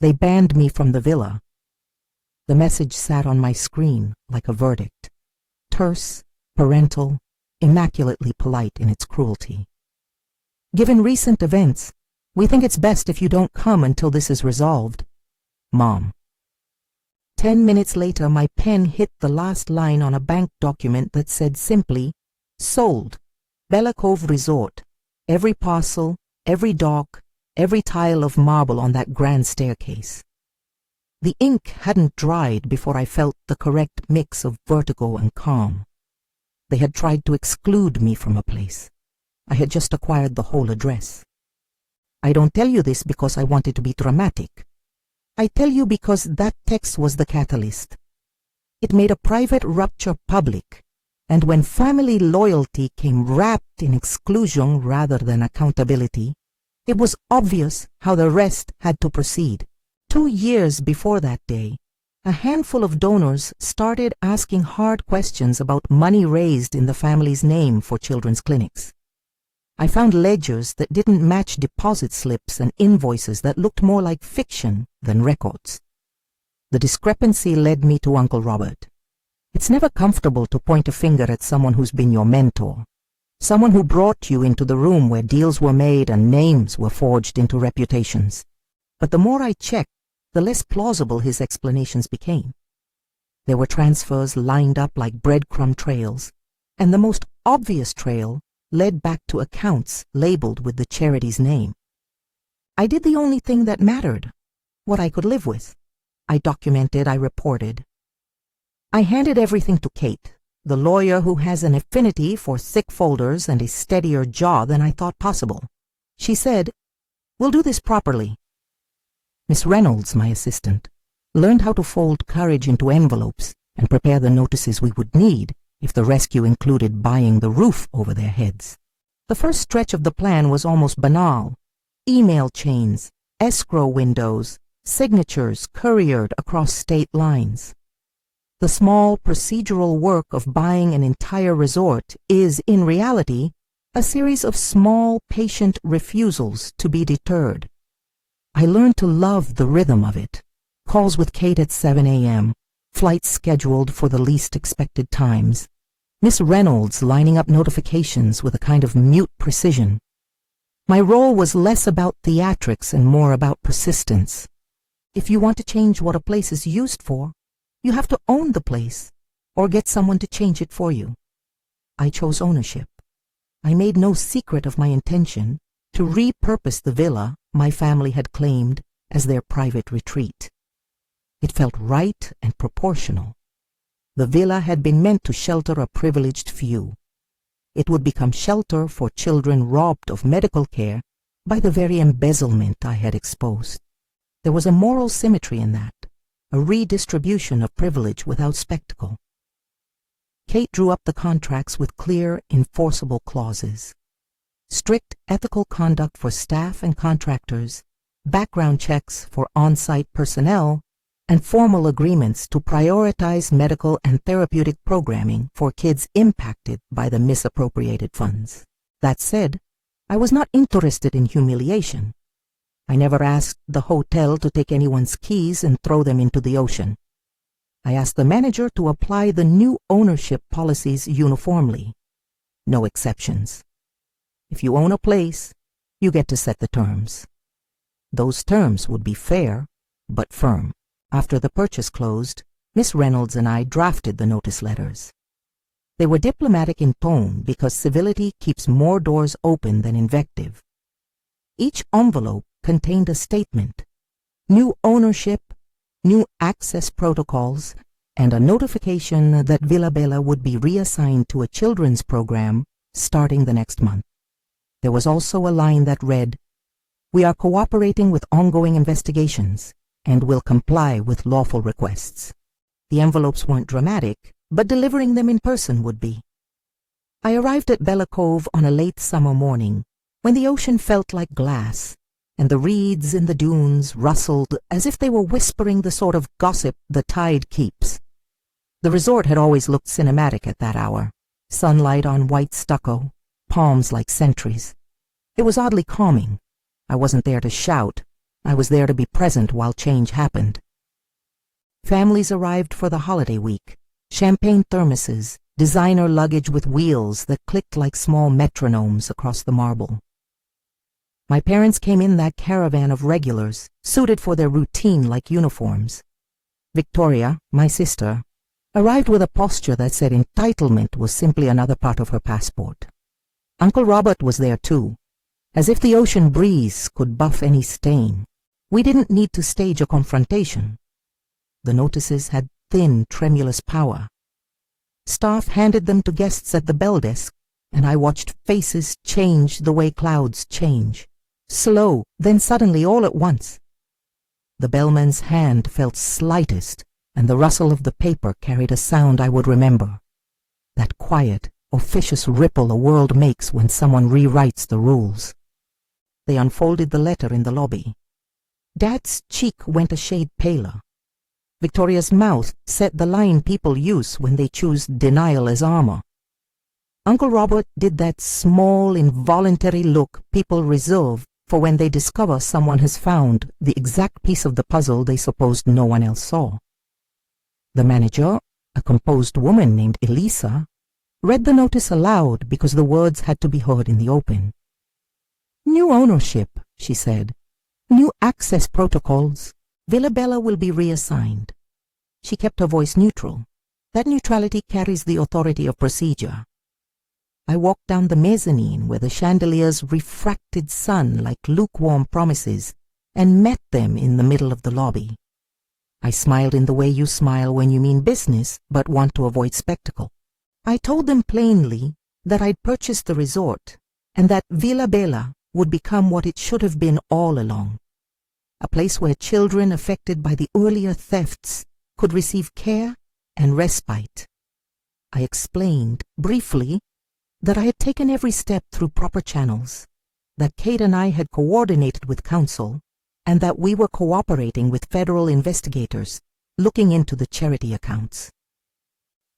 They banned me from the villa. The message sat on my screen like a verdict. Terse, parental, immaculately polite in its cruelty. Given recent events, we think it's best if you don't come until this is resolved. Mom. 10 minutes later, my pen hit the last line on a bank document that said simply, "Sold. Bella Cove Resort. Every parcel, every dock, every tile of marble on that grand staircase." The ink hadn't dried before I felt the correct mix of vertigo and calm. They had tried to exclude me from a place. I had just acquired the whole address. I don't tell you this because I wanted to be dramatic. I tell you because that text was the catalyst. It made a private rupture public, and when family loyalty came wrapped in exclusion rather than accountability, it was obvious how the rest had to proceed. 2 years before that day, a handful of donors started asking hard questions about money raised in the family's name for children's clinics. I found ledgers that didn't match deposit slips and invoices that looked more like fiction than records. The discrepancy led me to Uncle Robert. It's never comfortable to point a finger at someone who's been your mentor, someone who brought you into the room where deals were made and names were forged into reputations. But the more I checked, the less plausible his explanations became. There were transfers lined up like breadcrumb trails, and the most obvious trail led back to accounts labeled with the charity's name. I did the only thing that mattered, what I could live with. I documented, I reported. I handed everything to Kate, the lawyer who has an affinity for thick folders and a steadier jaw than I thought possible. She said, "We'll do this properly." Miss Reynolds, my assistant, learned how to fold courage into envelopes and prepare the notices we would need if the rescue included buying the roof over their heads. The first stretch of the plan was almost banal. Email chains, escrow windows, signatures couriered across state lines. The small procedural work of buying an entire resort is, in reality, a series of small, patient refusals to be deterred. I learned to love the rhythm of it. Calls with Kate at 7 a.m., flights scheduled for the least expected times, Miss Reynolds lining up notifications with a kind of mute precision. My role was less about theatrics and more about persistence. If you want to change what a place is used for, you have to own the place or get someone to change it for you. I chose ownership. I made no secret of my intention to repurpose the villa my family had claimed as their private retreat. It felt right and proportional. The villa had been meant to shelter a privileged few. It would become shelter for children robbed of medical care by the very embezzlement I had exposed. There was a moral symmetry in that, a redistribution of privilege without spectacle. Kate drew up the contracts with clear, enforceable clauses. Strict ethical conduct for staff and contractors, background checks for on-site personnel, and formal agreements to prioritize medical and therapeutic programming for kids impacted by the misappropriated funds. That said, I was not interested in humiliation. I never asked the hotel to take anyone's keys and throw them into the ocean. I asked the manager to apply the new ownership policies uniformly. No exceptions. If you own a place, you get to set the terms. Those terms would be fair, but firm. After the purchase closed, Miss Reynolds and I drafted the notice letters. They were diplomatic in tone because civility keeps more doors open than invective. Each envelope contained a statement, new ownership, new access protocols, and a notification that Villa Bella would be reassigned to a children's program starting the next month. There was also a line that read, "We are cooperating with ongoing investigations and will comply with lawful requests." The envelopes weren't dramatic, but delivering them in person would be. I arrived at Bella Cove on a late summer morning, when the ocean felt like glass, and the reeds in the dunes rustled as if they were whispering the sort of gossip the tide keeps. The resort had always looked cinematic at that hour, sunlight on white stucco, palms like sentries. It was oddly calming. I wasn't there to shout, I was there to be present while change happened. Families arrived for the holiday week. Champagne thermoses, designer luggage with wheels that clicked like small metronomes across the marble. My parents came in that caravan of regulars, suited for their routine like uniforms. Victoria, my sister, arrived with a posture that said entitlement was simply another part of her passport. Uncle Robert was there too, as if the ocean breeze could buff any stain. We didn't need to stage a confrontation. The notices had thin, tremulous power. Staff handed them to guests at the bell desk, and I watched faces change the way clouds change. Slow, then suddenly all at once. The bellman's hand felt slightest, and the rustle of the paper carried a sound I would remember. That quiet, officious ripple a world makes when someone rewrites the rules. They unfolded the letter in the lobby. Dad's cheek went a shade paler. Victoria's mouth set the line people use when they choose denial as armor. Uncle Robert did that small, involuntary look people reserve for when they discover someone has found the exact piece of the puzzle they supposed no one else saw. The manager, a composed woman named Elisa, read the notice aloud because the words had to be heard in the open. "New ownership," she said. "New access protocols. Villa Bella will be reassigned." She kept her voice neutral. That neutrality carries the authority of procedure. I walked down the mezzanine where the chandeliers refracted sun like lukewarm promises and met them in the middle of the lobby. I smiled in the way you smile when you mean business but want to avoid spectacle. I told them plainly that I'd purchased the resort and that Villa Bella would become what it should have been all along. A place where children affected by the earlier thefts could receive care and respite. I explained, briefly, that I had taken every step through proper channels, that Kate and I had coordinated with council, and that we were cooperating with federal investigators looking into the charity accounts.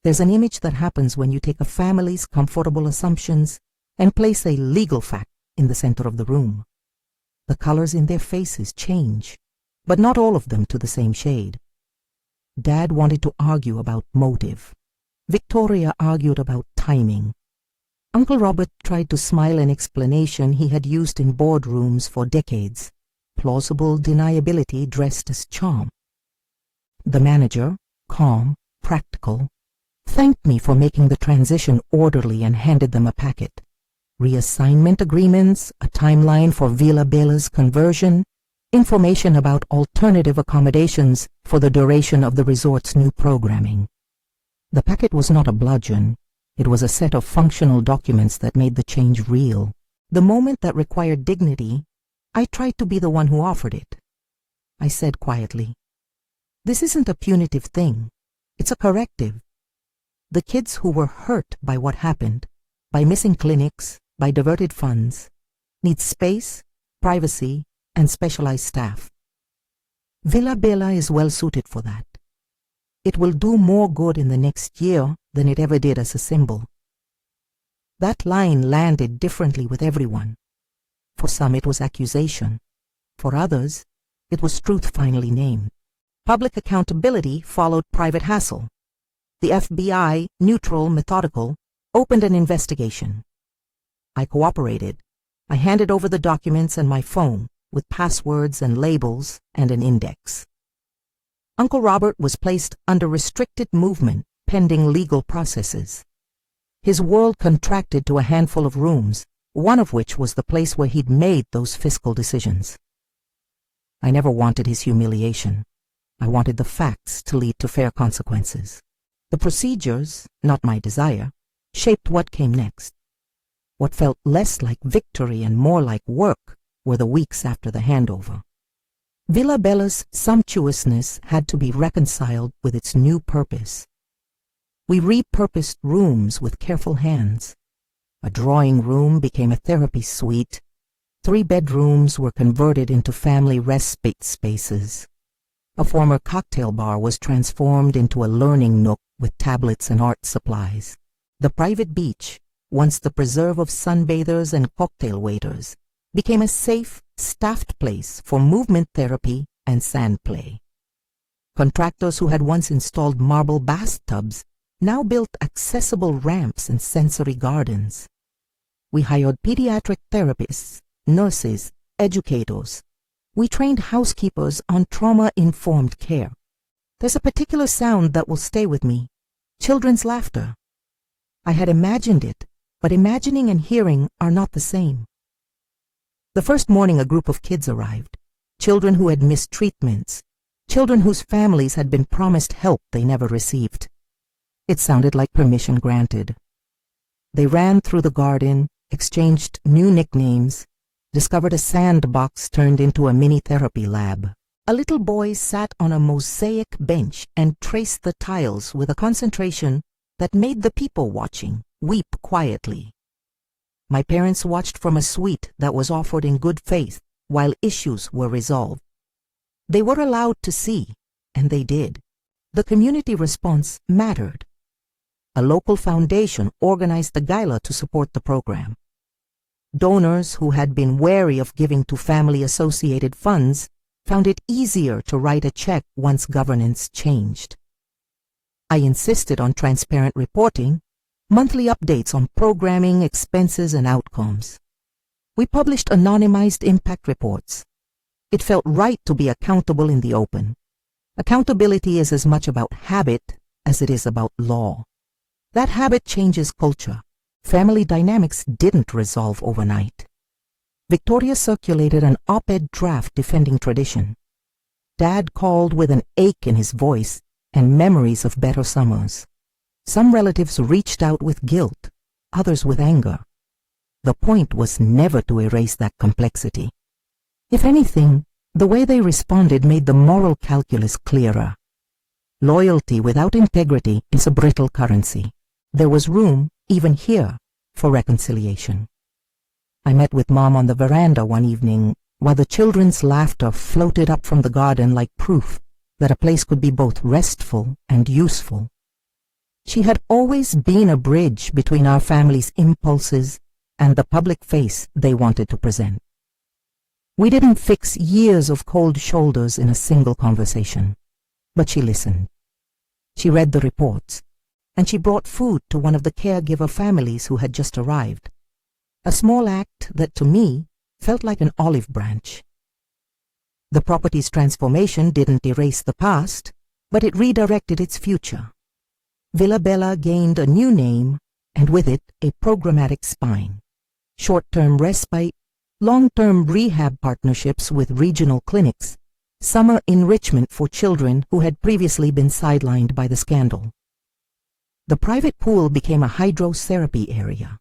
There's an image that happens when you take a family's comfortable assumptions and place a legal fact in the center of the room. The colors in their faces change, but not all of them to the same shade. Dad wanted to argue about motive. Victoria argued about timing. Uncle Robert tried to smile an explanation he had used in boardrooms for decades, plausible deniability dressed as charm. The manager, calm, practical, thanked me for making the transition orderly and handed them a packet. Reassignment agreements, a timeline for Villa Bella's conversion, information about alternative accommodations for the duration of the resort's new programming. The packet was not a bludgeon. It was a set of functional documents that made the change real. The moment that required dignity, I tried to be the one who offered it. I said quietly, "This isn't a punitive thing. It's a corrective. The kids who were hurt by what happened, by missing clinics, by diverted funds, need space, privacy, and specialized staff. Villa Bella is well suited for that. It will do more good in the next year than it ever did as a symbol." That line landed differently with everyone. For some it was accusation. For others, it was truth finally named. Public accountability followed private hassle. The FBI, neutral, methodical, opened an investigation. I cooperated. I handed over the documents and my phone, with passwords and labels and an index. Uncle Robert was placed under restricted movement pending legal processes. His world contracted to a handful of rooms, one of which was the place where he'd made those fiscal decisions. I never wanted his humiliation. I wanted the facts to lead to fair consequences. The procedures, not my desire, shaped what came next. What felt less like victory and more like work were the weeks after the handover. Villa Bella's sumptuousness had to be reconciled with its new purpose. We repurposed rooms with careful hands. A drawing room became a therapy suite. 3 bedrooms were converted into family respite spaces. A former cocktail bar was transformed into a learning nook with tablets and art supplies. The private beach, once the preserve of sunbathers and cocktail waiters, became a safe, staffed place for movement therapy and sand play. Contractors who had once installed marble bathtubs now built accessible ramps and sensory gardens. We hired pediatric therapists, nurses, educators. We trained housekeepers on trauma-informed care. There's a particular sound that will stay with me: children's laughter. I had imagined it, but imagining and hearing are not the same. The first morning a group of kids arrived, children who had missed treatments, children whose families had been promised help they never received. It sounded like permission granted. They ran through the garden, exchanged new nicknames, discovered a sandbox turned into a mini therapy lab. A little boy sat on a mosaic bench and traced the tiles with a concentration that made the people watching weep quietly. My parents watched from a suite that was offered in good faith while issues were resolved. They were allowed to see, and they did. The community response mattered. A local foundation organized the gala to support the program. Donors who had been wary of giving to family-associated funds found it easier to write a check once governance changed. I insisted on transparent reporting, monthly updates on programming, expenses, and outcomes. We published anonymized impact reports. It felt right to be accountable in the open. Accountability is as much about habit as it is about law. That habit changes culture. Family dynamics didn't resolve overnight. Victoria circulated an op-ed draft defending tradition. Dad called with an ache in his voice and memories of better summers. Some relatives reached out with guilt, others with anger. The point was never to erase that complexity. If anything, the way they responded made the moral calculus clearer. Loyalty without integrity is a brittle currency. There was room, even here, for reconciliation. I met with Mom on the veranda one evening while the children's laughter floated up from the garden like proof that a place could be both restful and useful. She had always been a bridge between our family's impulses and the public face they wanted to present. We didn't fix years of cold shoulders in a single conversation, but she listened. She read the reports, and she brought food to one of the caregiver families who had just arrived, a small act that to me felt like an olive branch. The property's transformation didn't erase the past, but it redirected its future. Villa Bella gained a new name, and with it a programmatic spine. Short-term respite, long-term rehab partnerships with regional clinics, summer enrichment for children who had previously been sidelined by the scandal. The private pool became a hydrotherapy area.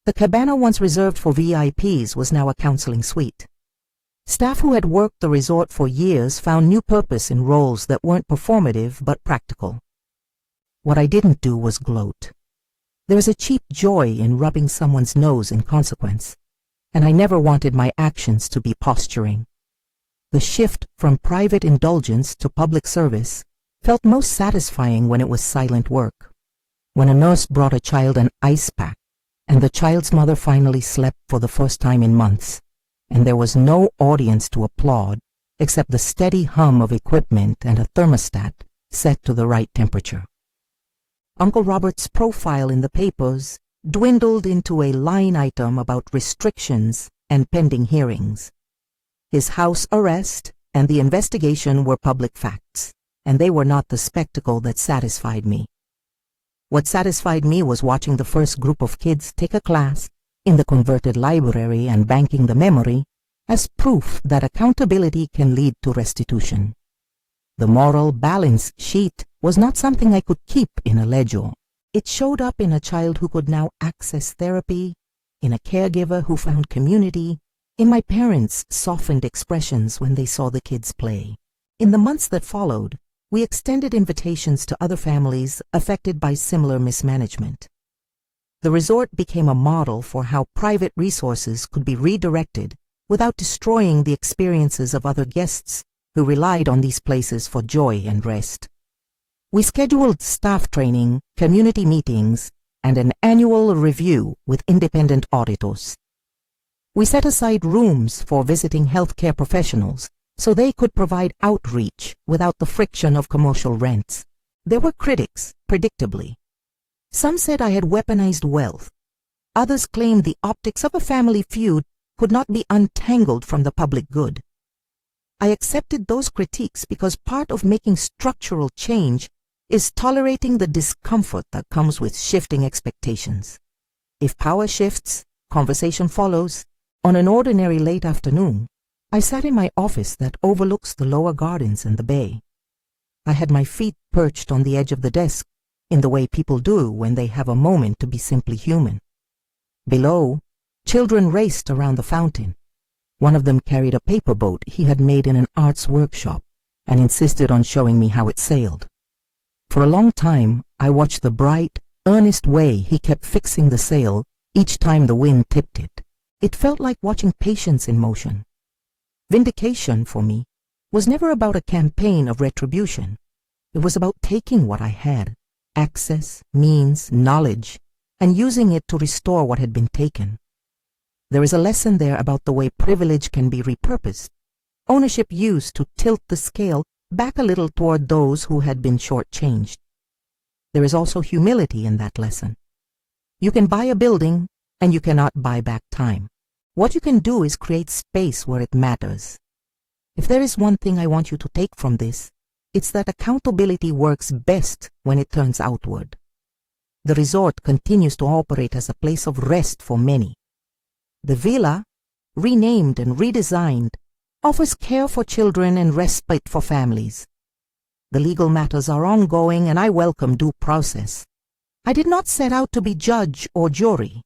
The cabana once reserved for VIPs was now a counseling suite. Staff who had worked the resort for years found new purpose in roles that weren't performative but practical. What I didn't do was gloat. There is a cheap joy in rubbing someone's nose in consequence, and I never wanted my actions to be posturing. The shift from private indulgence to public service felt most satisfying when it was silent work. When a nurse brought a child an ice pack, and the child's mother finally slept for the first time in months, and there was no audience to applaud except the steady hum of equipment and a thermostat set to the right temperature. Uncle Robert's profile in the papers dwindled into a line item about restrictions and pending hearings. His house arrest and the investigation were public facts, and they were not the spectacle that satisfied me. What satisfied me was watching the first group of kids take a class in the converted library and banking the memory as proof that accountability can lead to restitution. The moral balance sheet was not something I could keep in a ledger. It showed up in a child who could now access therapy, in a caregiver who found community, in my parents' softened expressions when they saw the kids play. In the months that followed, we extended invitations to other families affected by similar mismanagement. The resort became a model for how private resources could be redirected without destroying the experiences of other guests who relied on these places for joy and rest. We scheduled staff training, community meetings, and an annual review with independent auditors. We set aside rooms for visiting healthcare professionals so they could provide outreach without the friction of commercial rents. There were critics, predictably. Some said I had weaponized wealth. Others claimed the optics of a family feud could not be untangled from the public good. I accepted those critiques because part of making structural change is tolerating the discomfort that comes with shifting expectations. If power shifts, conversation follows. On an ordinary late afternoon, I sat in my office that overlooks the lower gardens and the bay. I had my feet perched on the edge of the desk, in the way people do when they have a moment to be simply human. Below, children raced around the fountain. One of them carried a paper boat he had made in an arts workshop and insisted on showing me how it sailed. For a long time, I watched the bright, earnest way he kept fixing the sail each time the wind tipped it. It felt like watching patience in motion. Vindication, for me, was never about a campaign of retribution. It was about taking what I had, access, means, knowledge, and using it to restore what had been taken. There is a lesson there about the way privilege can be repurposed, ownership used to tilt the scale back a little toward those who had been shortchanged. There is also humility in that lesson. You can buy a building, and you cannot buy back time. What you can do is create space where it matters. If there is one thing I want you to take from this, it's that accountability works best when it turns outward. The resort continues to operate as a place of rest for many. The villa, renamed and redesigned, offers care for children and respite for families. The legal matters are ongoing, and I welcome due process. I did not set out to be judge or jury.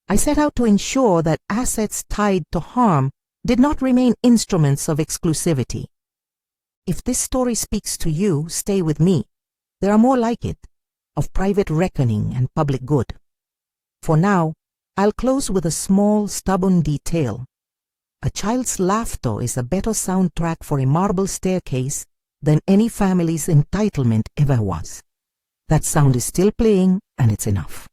I set out to ensure that assets tied to harm did not remain instruments of exclusivity. If this story speaks to you, stay with me. There are more like it, of private reckoning and public good. For now, I'll close with a small, stubborn detail. A child's laughter is a better soundtrack for a marble staircase than any family's entitlement ever was. That sound is still playing, and it's enough.